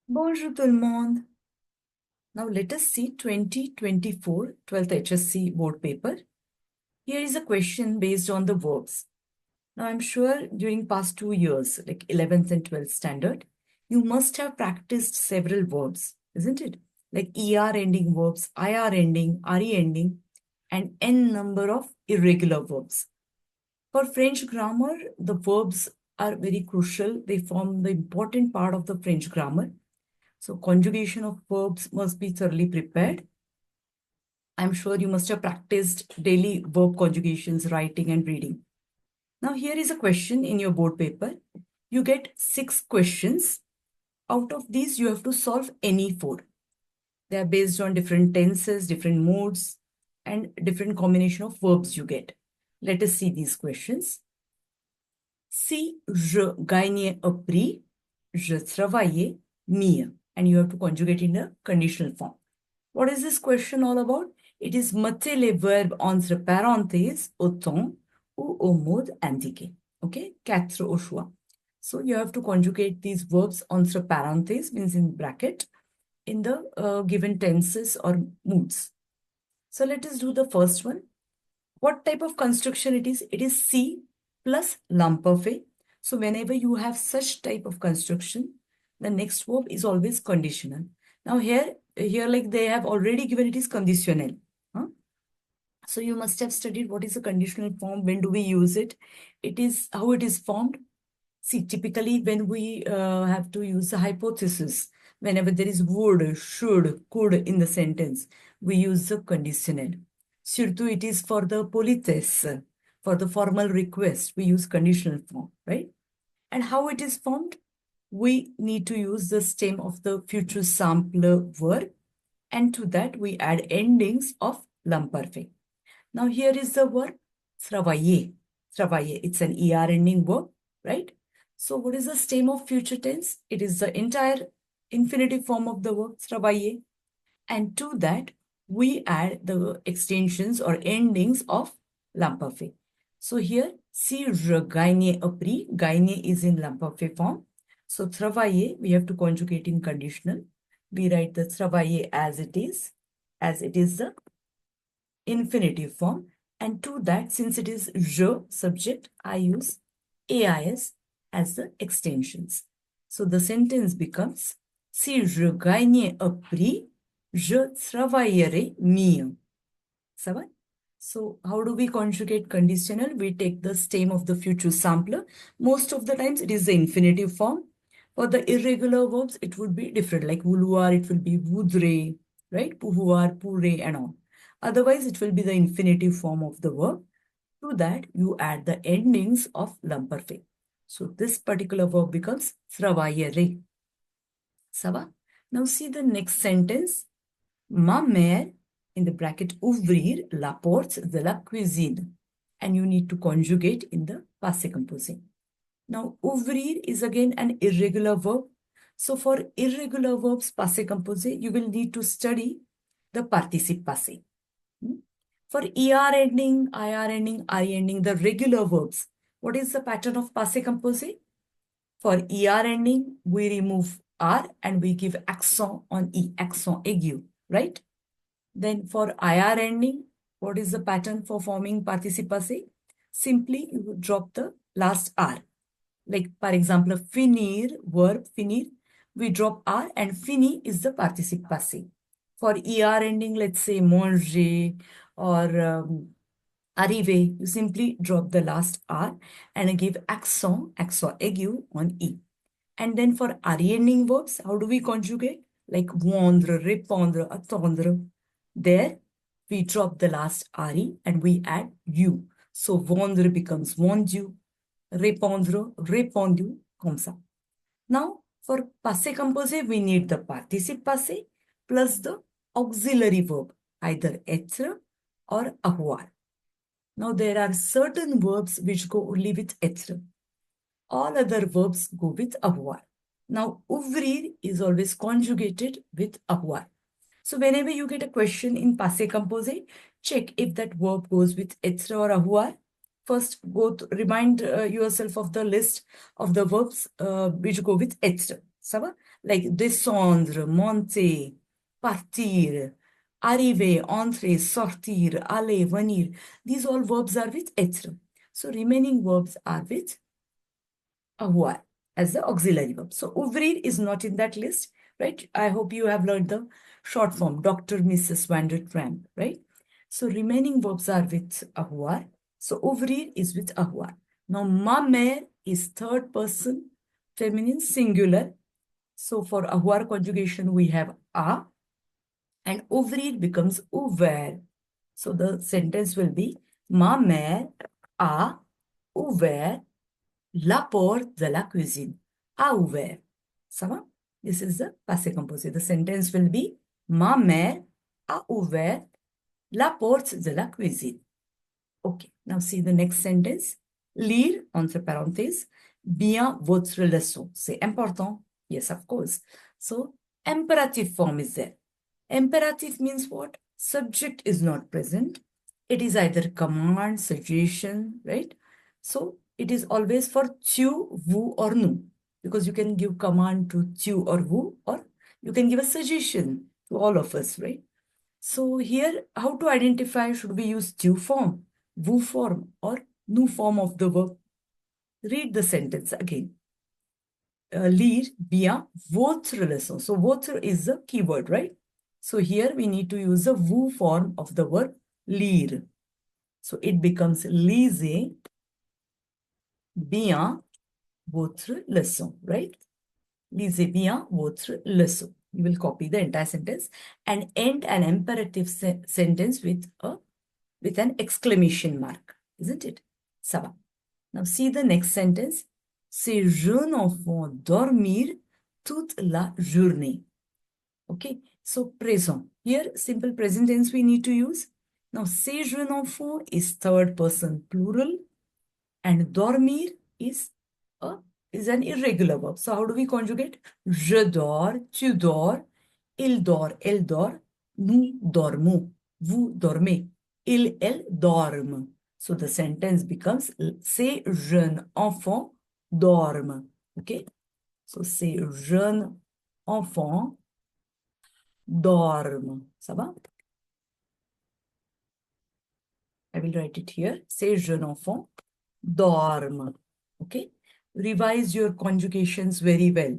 Bonjour tout le monde. Now let us see 2024 12th HSC board paper. Here is a question based on the verbs. Now I'm sure during past 2 years, like 11th and 12th standard, you must have practiced several verbs, isn't it? Like ER ending verbs, IR ending, RE ending, and N number of irregular verbs. For French grammar, the verbs are very crucial. They form the important part of the French grammar. So conjugation of verbs must be thoroughly prepared. I'm sure you must have practiced daily verb conjugations, writing and reading. Now here is a question in your board paper. You get 6 questions. Out of these, you have to solve any 4. They are based on different tenses, different modes, and different combination of verbs you get. Let us see these questions. Si je gagnais un prix, je travaillais mieux. And you have to conjugate in a conditional form. What is this question all about? It is mettez les verbes entre parenthèses au temps ou au mode indiqué. Okay, 4 au choix. So you have to conjugate these verbs entre parenthèses, means in bracket, in the given tenses or moods. So let us do the first one. What type of construction it is? It is C plus l'imparfait. So whenever you have such type of construction, the next verb is always conditional. Now here like they have already given it is conditionnel. Huh? So you must have studied what is a conditional form, when do we use it, it is how it is formed. See, typically when we have to use a hypothesis, whenever there is would, should, could in the sentence, we use the conditional. Surtout it is for the politesse, for the formal request, we use conditional form, right? And how it is formed? We need to use the stem of the future simple verb, and to that we add endings of l'imparfait. Now here is the verb travailler. Travailler, it's an ER ending verb, right? So what is the stem of future tense? It is the entire infinitive form of the verb travailler. And to that, we add the extensions or endings of l'imparfait. So here, si je gagnais un prix, gagner is in l'imparfait form. So travailler, we have to conjugate in conditional. We write the travailler as it is the infinitive form. And to that, since it is je subject, I use AIS as the extensions. So the sentence becomes, si je gagnais un prix, je travaillerai mieux. Ça va? So how do we conjugate conditional? We take the stem of the future sampler. Most of the times it is the infinitive form. For the irregular verbs, it would be different. Like vouloir, it will be voudrais, right? Pouvoir, pourrait, and all. Otherwise, it will be the infinitive form of the verb. To that, you add the endings of l'imparfait. So this particular verb becomes travaillerai. Ça va? Now see the next sentence. Ma mère, in the bracket, ouvrir la porte de la cuisine. And you need to conjugate in the passé composé. Now, ouvrir is again an irregular verb. So for irregular verbs, passé composé, you will need to study the participe passé. For ER ending, IR ending, I ending, the regular verbs, what is the pattern of passé composé? For ER ending, we remove R and we give accent on E, accent aigu, right? Then for IR ending, what is the pattern for forming participe passé? Simply you would drop the last R. Like, for example, finir, verb finir, we drop R and fini is the participe passé. For ER ending, let's say manger or arriver, you simply drop the last R and give accent aigu on E. And then for RE ending verbs, how do we conjugate? Like vendre, répondre, attendre. There, we drop the last RE and we add U. So vendre becomes vendu, répondre, répondu, comme ça. Now, for passé composé, we need the participe passé plus the auxiliary verb, either être or avoir. Now, there are certain verbs which go only with être. All other verbs go with avoir. Now, ouvrir is always conjugated with avoir. So whenever you get a question in passé composé, check if that verb goes with être or avoir. First, remind yourself of the list of the verbs which go with être. Ça va? Like descendre, monter, partir, arriver, entrer, sortir, aller, venir. These all verbs are with être. So remaining verbs are with avoir as the auxiliary verb. So ouvrir is not in that list, right? I hope you have learned the short form, Dr. Mrs. Vandertramp, right? So remaining verbs are with avoir. So ouvrir is with avoir. Now ma mère is third person, feminine singular. So for avoir conjugation, we have a, and ouvrir becomes ouvert. So the sentence will be, ma mère a ouvert la porte de la cuisine. A ouvert. Ça va? This is the passé composé. The sentence will be, ma mère a ouvert la porte de la cuisine. Okay, now see the next sentence. Lire, entre parenthèses, bien votre leçon. C'est important. Yes, of course. So, imperative form is there. Imperative means what? Subject is not present. It is either command, suggestion, right? So, it is always for tu, vous, or nous. Because you can give command to tu or vous, or you can give a suggestion to all of us, right? So here, how to identify, should we use tu form, vous form, or nous form of the verb? Read the sentence again. Lire bien votre leçon. So votre is the keyword, right? So here we need to use the vous form of the verb lire. So it becomes lisez bien votre leçon, right? Lisez bien votre leçon. You will copy the entire sentence and end an imperative sentence with an exclamation mark, isn't it? Ça va. Now see the next sentence. Ces jeunes enfants dormir toute la journée. Okay, so présent. Here, simple present tense we need to use. Now, ces jeunes enfants is third person plural, and dormir is an irregular verb. So how do we conjugate? Je dors, tu dors, il dort, elle dort, nous dormons, vous dormez, il, elle dorment. So the sentence becomes, ces jeunes enfants dorment. Okay? So ces jeunes enfants dorment. Ça va? I will write it here. Ces jeunes enfants dorment. Okay? Revise your conjugations very well.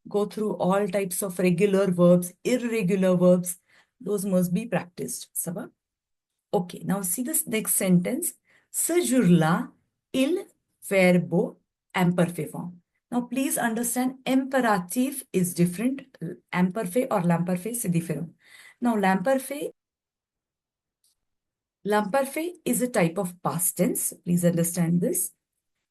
Go through all types of regular verbs, irregular verbs. Those must be practiced. Ça va? Okay, now see this next sentence. Ce jour-là, il verbo imperfect form. Now please understand, imperative is different. Imperfect or l'imperfect, c'est différent. Now l'imperfect is a type of past tense. Please understand this.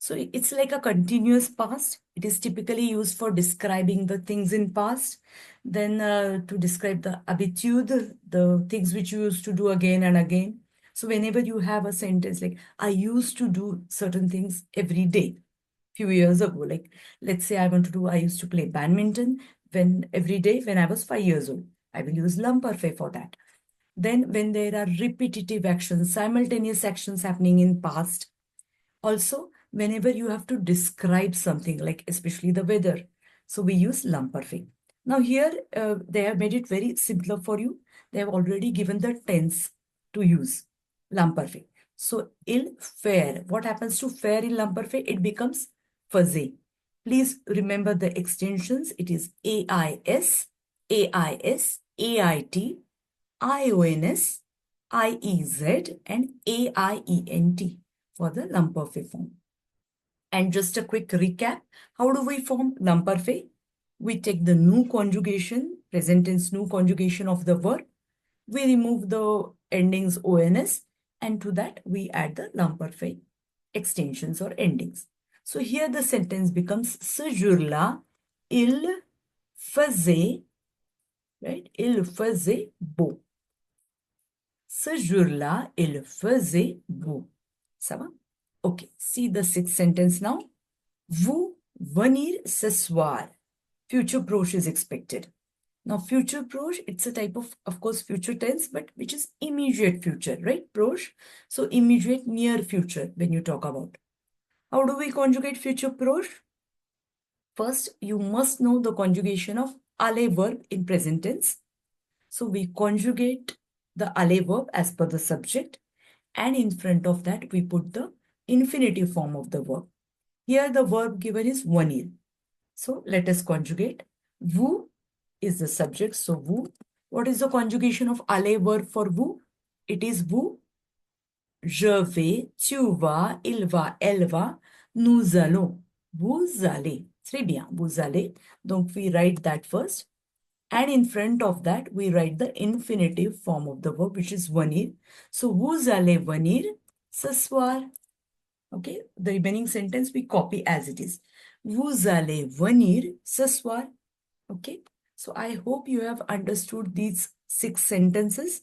So it's like a continuous past. It is typically used for describing the things in past. Then to describe the habitude, the things which you used to do again and again. So whenever you have a sentence like, I used to do certain things every day, few years ago, like let's say I used to play badminton every day when I was 5 years old. I will use l'imparfait for that. Then when there are repetitive actions, simultaneous actions happening in past. Also, whenever you have to describe something, like especially the weather, so we use l'imparfait. Now here, they have made it very simpler for you. They have already given the tense to use l'imparfait. So, il faire. What happens to faire in l'imparfait? It becomes faisait. Please remember the extensions. It is AIS, AIS, AIT, IONS, IEZ, and AIENT for the l'imperfect form. And just a quick recap, how do we form l'imperfect? We take the nous conjugation, present tense nous conjugation of the verb. We remove the endings ONS, and to that we add the l'imperfect extensions or endings. So here the sentence becomes, ce jour-là, il faisait, right? Il faisait beau. Ce jour-là, il faisait beau. Ça va? Okay, see the sixth sentence now. Vous venir ce soir. Future proche is expected. Now, future proche, it's a type of course, future tense, but which is immediate future, right? Proche. So, immediate near future when you talk about. How do we conjugate future proche? First, you must know the conjugation of aller verb in present tense. So we conjugate the aller verb as per the subject, and in front of that we put the infinitive form of the verb. Here the verb given is venir. So let us conjugate. Vous is the subject. So vous. What is the conjugation of aller verb for vous? It is vous. Je vais, tu vas, il va, elle va, nous allons. Vous allez. Très bien. Vous allez. Donc we write that first. And in front of that, we write the infinitive form of the verb, which is venir. So, vous allez venir ce soir. Okay, the remaining sentence we copy as it is. Vous allez venir ce soir. Okay, so I hope you have understood these 6 sentences.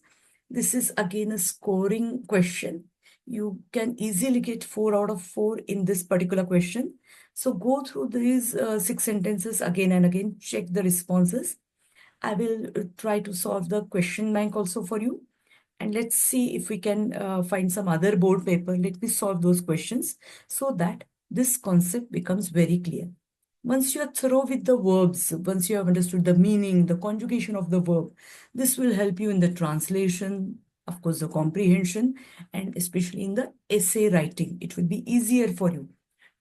This is again a scoring question. You can easily get 4 out of 4 in this particular question. So go through these 6 sentences again and again, check the responses. I will try to solve the question bank also for you. And let's see if we can find some other board paper. Let me solve those questions so that this concept becomes very clear. Once you are thorough with the verbs, once you have understood the meaning, the conjugation of the verb, this will help you in the translation, of course, the comprehension, and especially in the essay writing. It will be easier for you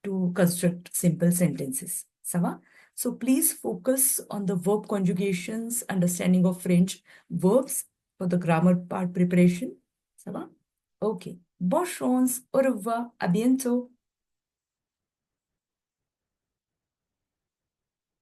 to construct simple sentences. Ça va? So please focus on the verb conjugations, understanding of French verbs for the grammar part preparation. Ça va? Ok. Bonne chance. Au revoir. À bientôt.